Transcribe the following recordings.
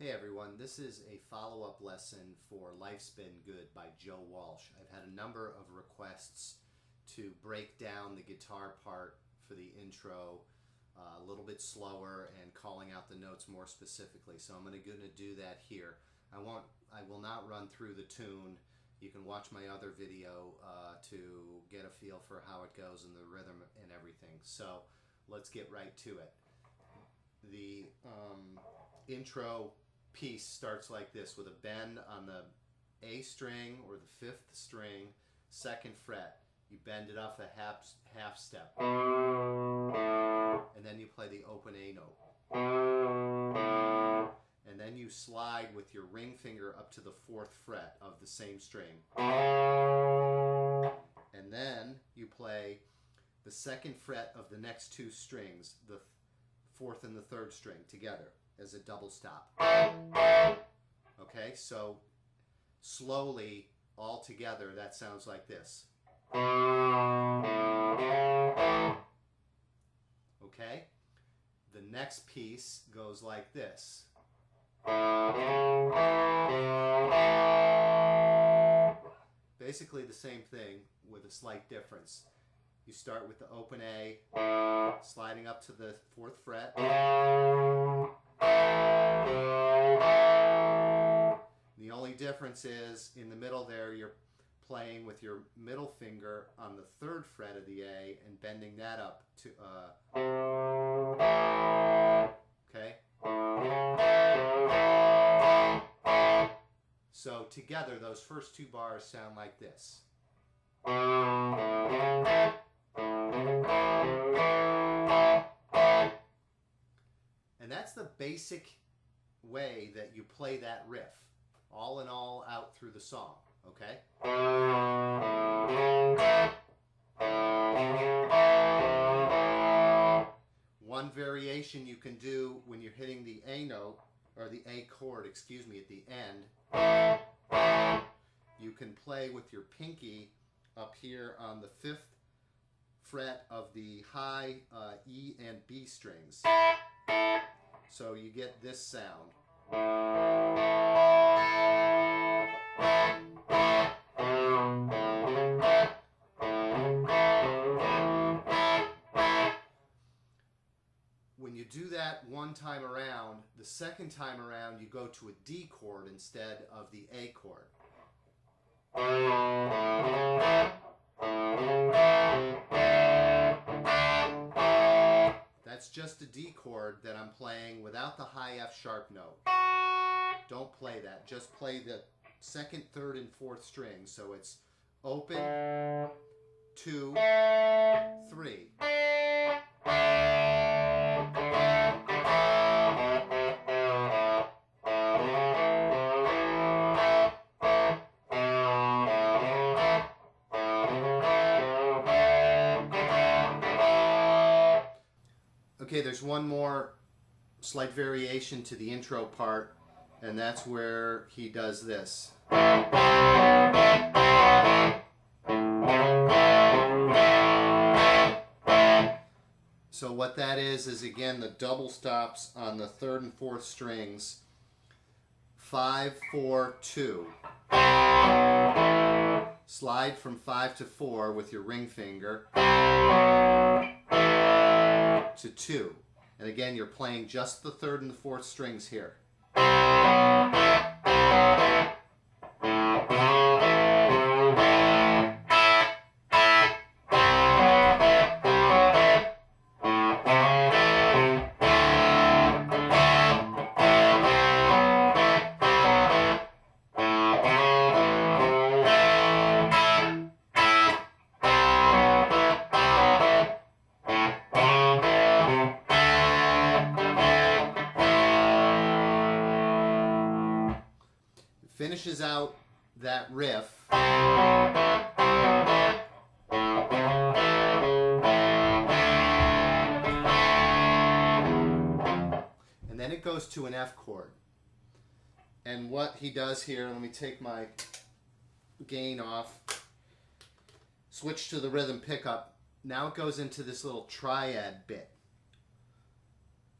Hey everyone, this is a follow-up lesson for Life's Been Good by Joe Walsh. I've had a number of requests to break down the guitar part for the intro a little bit slower and calling out the notes more specifically. So I'm going to do that here. I will not run through the tune. You can watch my other video to get a feel for how it goes and the rhythm and everything. So let's get right to it. The intro piece starts like this, with a bend on the A string or the 5th string, 2nd fret. You bend it off a half step, and then you play the open A note, and then you slide with your ring finger up to the 4th fret of the same string, and then you play the 2nd fret of the next 2 strings, the 4th and the 3rd string together as a double stop. Okay, so slowly, all together, that sounds like this. Okay, the next piece goes like this. Basically the same thing with a slight difference. You start with the open A, sliding up to the 4th fret. The only difference is, in the middle there, you're playing with your middle finger on the 3rd fret of the A and bending that up to okay? So together, those first 2 bars sound like this. And that's the basic way that you play that riff, all in all, out through the song, okay? One variation you can do when you're hitting the A note, or the A chord, excuse me, at the end, you can play with your pinky up here on the 5th fret of the high E and B strings. So you get this sound. When you do that one time around, the second time around you go to a D chord instead of the A chord. That's just a D chord that I'm playing without the high F sharp note. Don't play that. Just play the 2nd, 3rd, and 4th strings. So it's open, 2, 3. Okay, there's one more slight variation to the intro part, and that's where he does this. So what that is again the double stops on the 3rd and 4th strings. 5, 4, 2. Slide from 5 to 4 with your ring finger to 2. And again, you're playing just the 3rd and the 4th strings here. Finishes out that riff. And then it goes to an F chord. And what he does here, let me take my gain off, switch to the rhythm pickup. Now it goes into this little triad bit.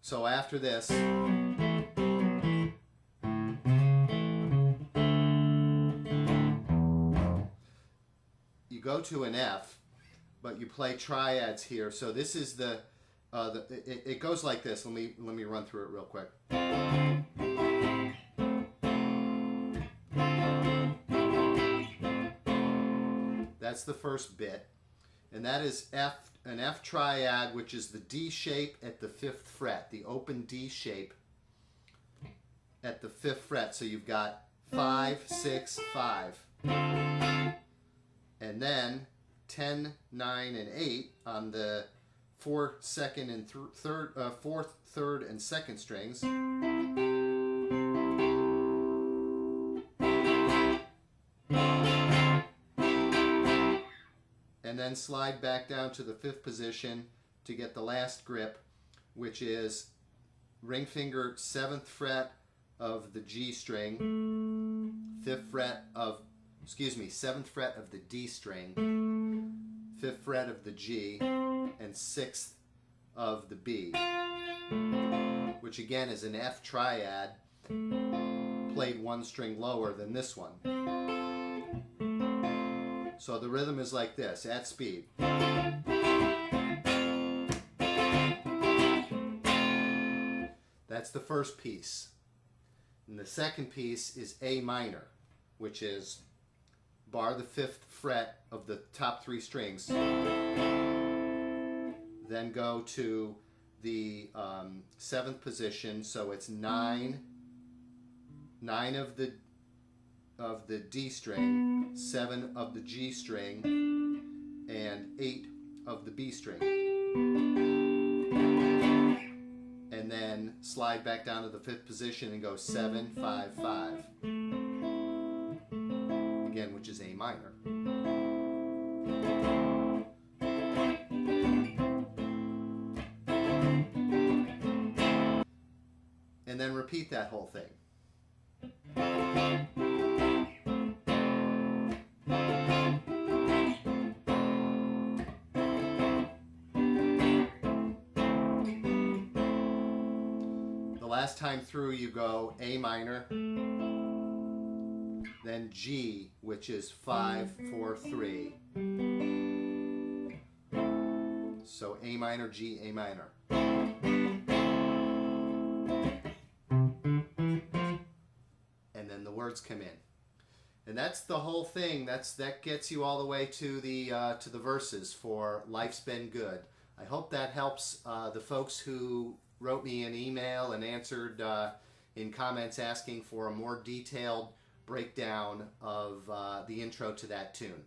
So after this, you go to an F, but you play triads here. So this is it goes like this. Let me run through it real quick. That's the first bit, and that is an F triad, which is the D shape at the 5th fret, the open D shape at the 5th fret. So you've got 5, 6, 5, and then 10, 9, and 8 on the 4th, 2nd, and 4th, 3rd, and 2nd strings. And then slide back down to the 5th position to get the last grip, which is ring finger 7th fret of the G string, 7th fret of the D string, 5th fret of the G, and 6th of the B, which again is an F triad played 1 string lower than this one. So the rhythm is like this, at speed. That's the first piece. And the second piece is A minor, which is bar the 5th fret of the top 3 strings. Then go to the 7th position, so it's 9 of the D string, 7 of the G string, and 8 of the B string. And then slide back down to the 5th position and go 7, 5, 5. Again, which is A minor. And then repeat that whole thing. Last time through you go A minor, then G, which is 5, 4, 3. So A minor, G, A minor. And then the words come in. And that's the whole thing. That gets you all the way to the verses for Life's Been Good. I hope that helps the folks who wrote me an email and answered in comments asking for a more detailed breakdown of the intro to that tune.